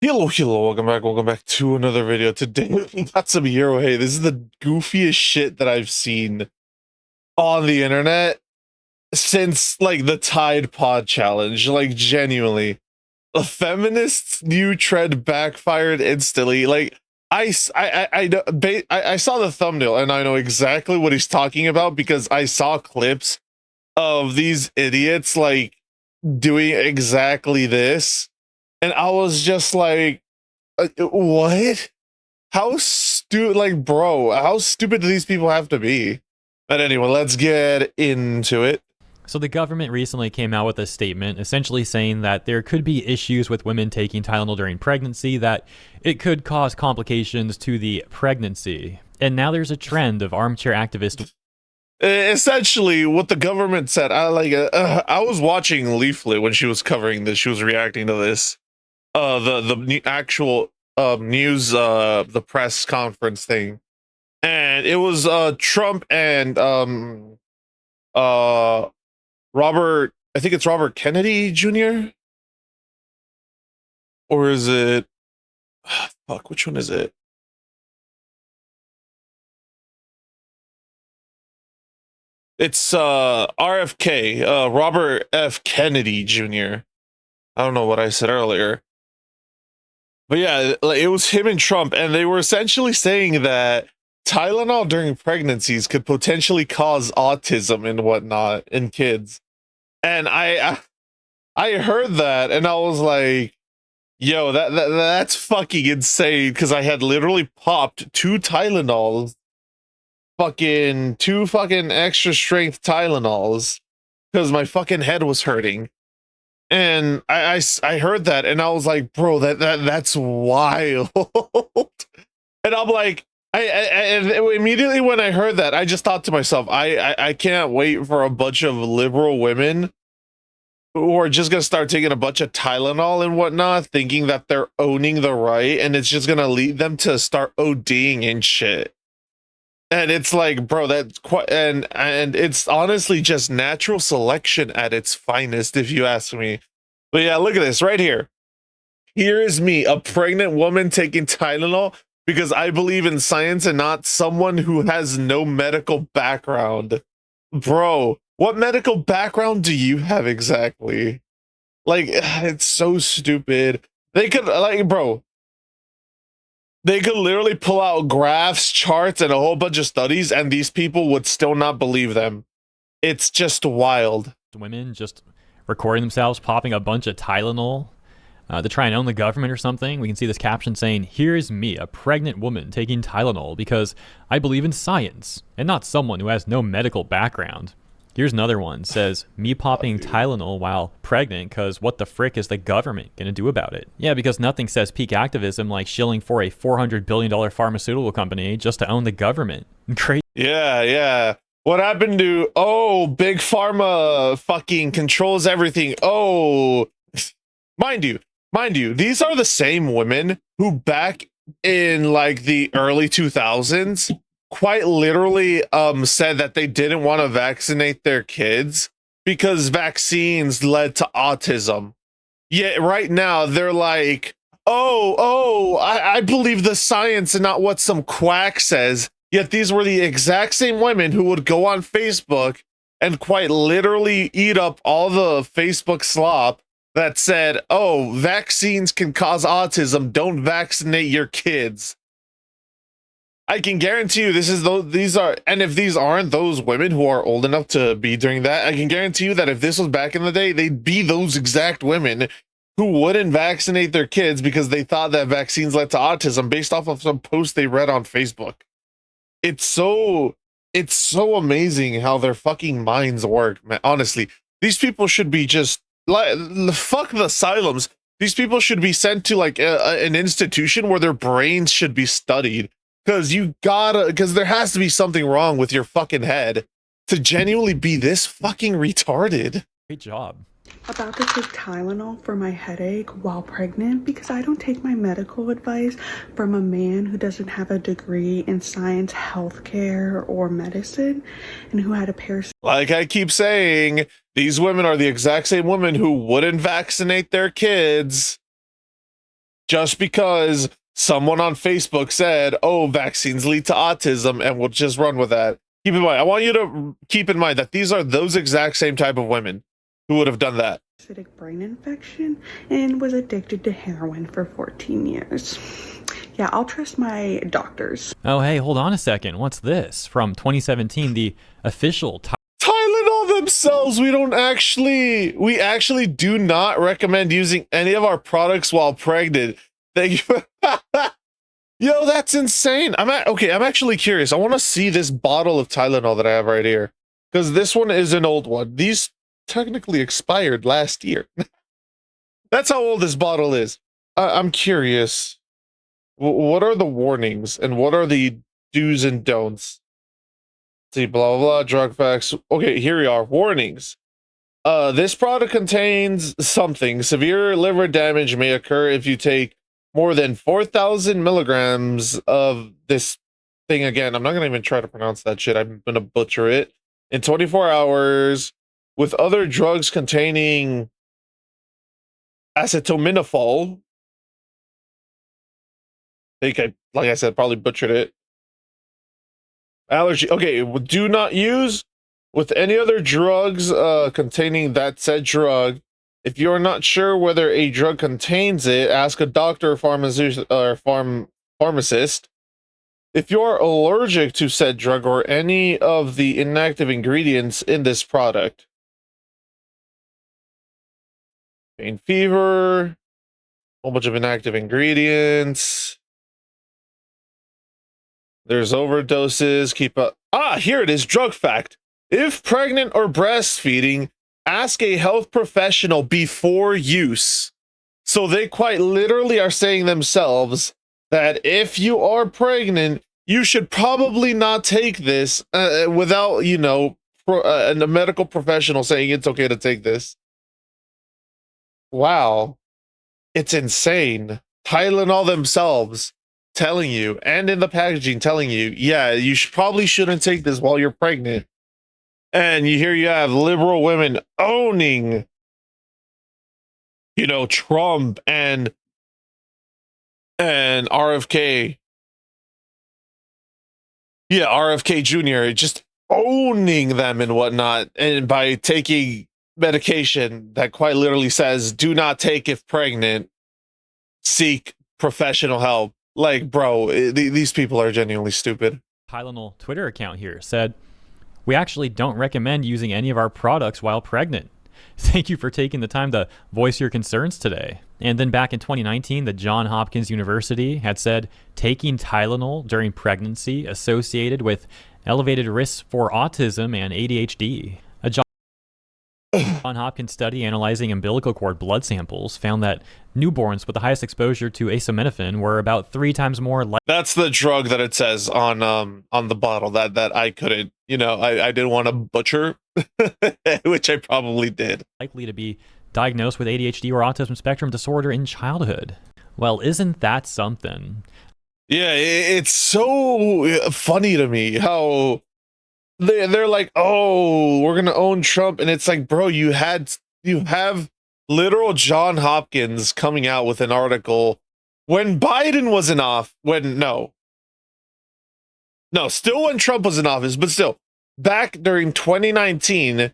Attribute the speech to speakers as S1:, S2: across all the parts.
S1: Hello, welcome back to another video. Today we got some hero hate. This is the goofiest shit that I've seen on the internet since like the Tide Pod challenge. Like genuinely, the feminists' new trend backfired instantly. Like I saw the thumbnail and I know exactly what he's talking about because I saw clips of these idiots like doing exactly this, and I was just like, what? How stupid, like, bro, how stupid do these people have to be? But anyway, let's get into it.
S2: So the government recently came out with a statement essentially saying that there could be issues with women taking Tylenol during pregnancy, that it could cause complications to the pregnancy. And now there's a trend of armchair activists.
S1: Essentially, what the government said, I was watching Leaflet when she was covering this. She was reacting to this. The actual news, the press conference thing, and it was Trump and Robert, I think it's Robert Kennedy Jr. Or is it fuck, which one is it? It's RFK, Robert F. Kennedy Jr. I don't know what I said earlier. But yeah, it was him and Trump, and they were essentially saying that Tylenol during pregnancies could potentially cause autism and whatnot in kids. And I heard that, and I was like, "Yo, that's fucking insane!" Because I had literally popped two Tylenols, two fucking extra strength Tylenols, because my fucking head was hurting. And I heard that, and I was like, bro, that's wild. And I'm like, and immediately when I heard that, I just thought to myself, I can't wait for a bunch of liberal women who are just gonna start taking a bunch of Tylenol and whatnot, thinking that they're owning the right, and it's just gonna lead them to start ODing and shit. And it's like, bro, that's quite, and it's honestly just natural selection at its finest, if you ask me. But yeah, look at this right here. Here is me, a pregnant woman taking Tylenol because I believe in science and not someone who has no medical background. Bro, what medical background do you have exactly? Like, it's so stupid. They could, like, bro, they could literally pull out graphs, charts, and a whole bunch of studies, and these people would still not believe them. It's just wild.
S2: Women just recording themselves popping a bunch of Tylenol to try and own the government or something. We can see this caption saying, "Here's me, a pregnant woman taking Tylenol because I believe in science and not someone who has no medical background." Here's another one, says, "Me popping Tylenol while pregnant because what the frick is the government going to do about it?" Yeah, because nothing says peak activism like shilling for a $400 billion pharmaceutical company just to own the government. Crazy.
S1: Yeah. What happened to, oh, Big Pharma fucking controls everything. Oh, mind you, these are the same women who back in like the early 2000s quite literally said that they didn't want to vaccinate their kids because vaccines led to autism. Yet right now they're like, I believe the science and not what some quack says. Yet these were the exact same women who would go on Facebook and quite literally eat up all the Facebook slop that said, oh, vaccines can cause autism, don't vaccinate your kids. I can guarantee you these are, and if these aren't those women who are old enough to be doing that, I can guarantee you that if this was back in the day, they'd be those exact women who wouldn't vaccinate their kids because they thought that vaccines led to autism based off of some post they read on Facebook. It's so amazing how their fucking minds work, man. Honestly, these people should be just like, fuck the asylums. These people should be sent to like an institution where their brains should be studied. Because there has to be something wrong with your fucking head to genuinely be this fucking retarded.
S2: Great job.
S3: About to take Tylenol for my headache while pregnant because I don't take my medical advice from a man who doesn't have a degree in science, healthcare, or medicine, and who had a parasite.
S1: Like I keep saying, these women are the exact same women who wouldn't vaccinate their kids just because someone on Facebook said, oh, vaccines lead to autism, and we'll just run with that. Keep in mind, I want you to keep in mind that these are those exact same type of women who would have done that.
S3: Acidic brain infection and was addicted to heroin for 14 years. Yeah, I'll trust my doctors.
S2: Oh, hey, hold on a second. What's this? From 2017, the official
S1: Tylenol themselves, we actually do not recommend using any of our products while pregnant. Thank you. Yo, that's insane. I'm actually curious. I want to see this bottle of Tylenol that I have right here, because this one is an old one. These technically expired last year. That's how old this bottle is. I'm curious. What are the warnings and what are the do's and don'ts? See, blah, blah, blah, drug facts. Okay, here we are. Warnings. This product contains something. Severe liver damage may occur if you take more than 4,000 milligrams of this thing. Again, I'm not going to even try to pronounce that shit. I'm going to butcher it. In 24 hours with other drugs containing acetaminophen. Like I said, probably butchered it. Allergy. Okay, do not use with any other drugs containing that said drug. If you're not sure whether a drug contains it, ask a doctor or pharmacist. If you're allergic to said drug or any of the inactive ingredients in this product. Pain, fever, whole bunch of inactive ingredients. There's overdoses. Here it is. Drug fact. If pregnant or breastfeeding, ask a health professional before use. So they quite literally are saying themselves that if you are pregnant, you should probably not take this without, a medical professional saying it's okay to take this. Wow. It's insane. Tylenol themselves telling you, and in the packaging telling you, yeah, you probably shouldn't take this while you're pregnant. And you have liberal women owning, Trump and RFK. Yeah, RFK Jr. just owning them and whatnot, and by taking medication that quite literally says, do not take if pregnant, seek professional help. Like, bro, these people are genuinely stupid.
S2: Tylenol Twitter account here said, we actually don't recommend using any of our products while pregnant. Thank you for taking the time to voice your concerns today. And then back in 2019, the Johns Hopkins University had said taking Tylenol during pregnancy associated with elevated risks for autism and ADHD. A Johns Hopkins study analyzing umbilical cord blood samples found that newborns with the highest exposure to acetaminophen were about 3 times more likely.
S1: That's the drug that it says on the bottle that I couldn't, I didn't want to butcher, which I probably did.
S2: Likely to be diagnosed with ADHD or autism spectrum disorder in childhood. Well, isn't that something?
S1: Yeah, it's so funny to me how they're like, oh, we're gonna own Trump, and it's like, bro, you have literal John Hopkins coming out with an article when Biden was in office. Still when Trump was in office, but still back during 2019.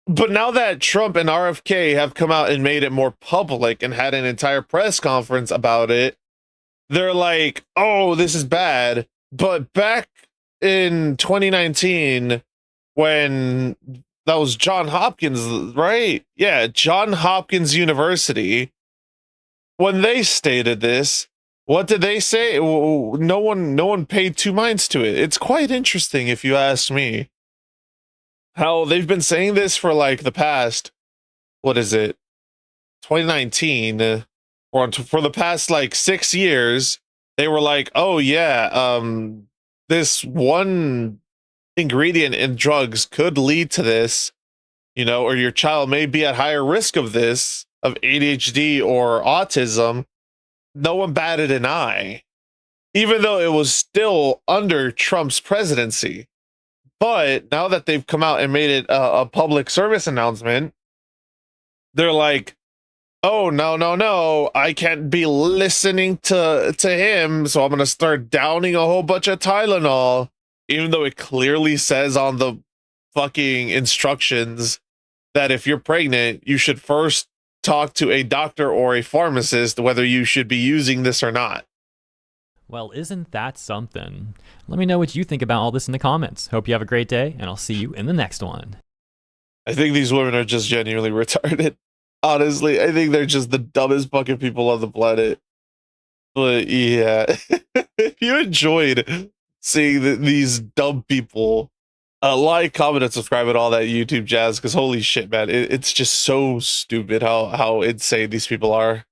S1: But now that Trump and RFK have come out and made it more public and had an entire press conference about it, they're like, oh, this is bad. But back in 2019, when that was John Hopkins, right? Yeah, John Hopkins University. When they stated this, what did they say? No one paid 2 minds to it. It's quite interesting, if you ask me. How they've been saying this for like the past, 2019, or for the past like 6 years. They were like, oh yeah, this one ingredient in drugs could lead to this, or your child may be at higher risk of this, of ADHD or autism. No one batted an eye, even though it was still under Trump's presidency. But now that they've come out and made it a public service announcement, they're like, oh no, I can't be listening to him, so I'm gonna start downing a whole bunch of Tylenol, even though it clearly says on the fucking instructions that if you're pregnant, you should first talk to a doctor or a pharmacist whether you should be using this or not.
S2: Well, isn't that something? Let me know what you think about all this in the comments. Hope you have a great day, and I'll see you in the next one.
S1: I think these women are just genuinely retarded. Honestly, I think they're just the dumbest fucking people on the planet. But yeah, if you enjoyed seeing these dumb people, like, comment, and subscribe, and all that YouTube jazz. Because holy shit, man, it's just so stupid how insane these people are.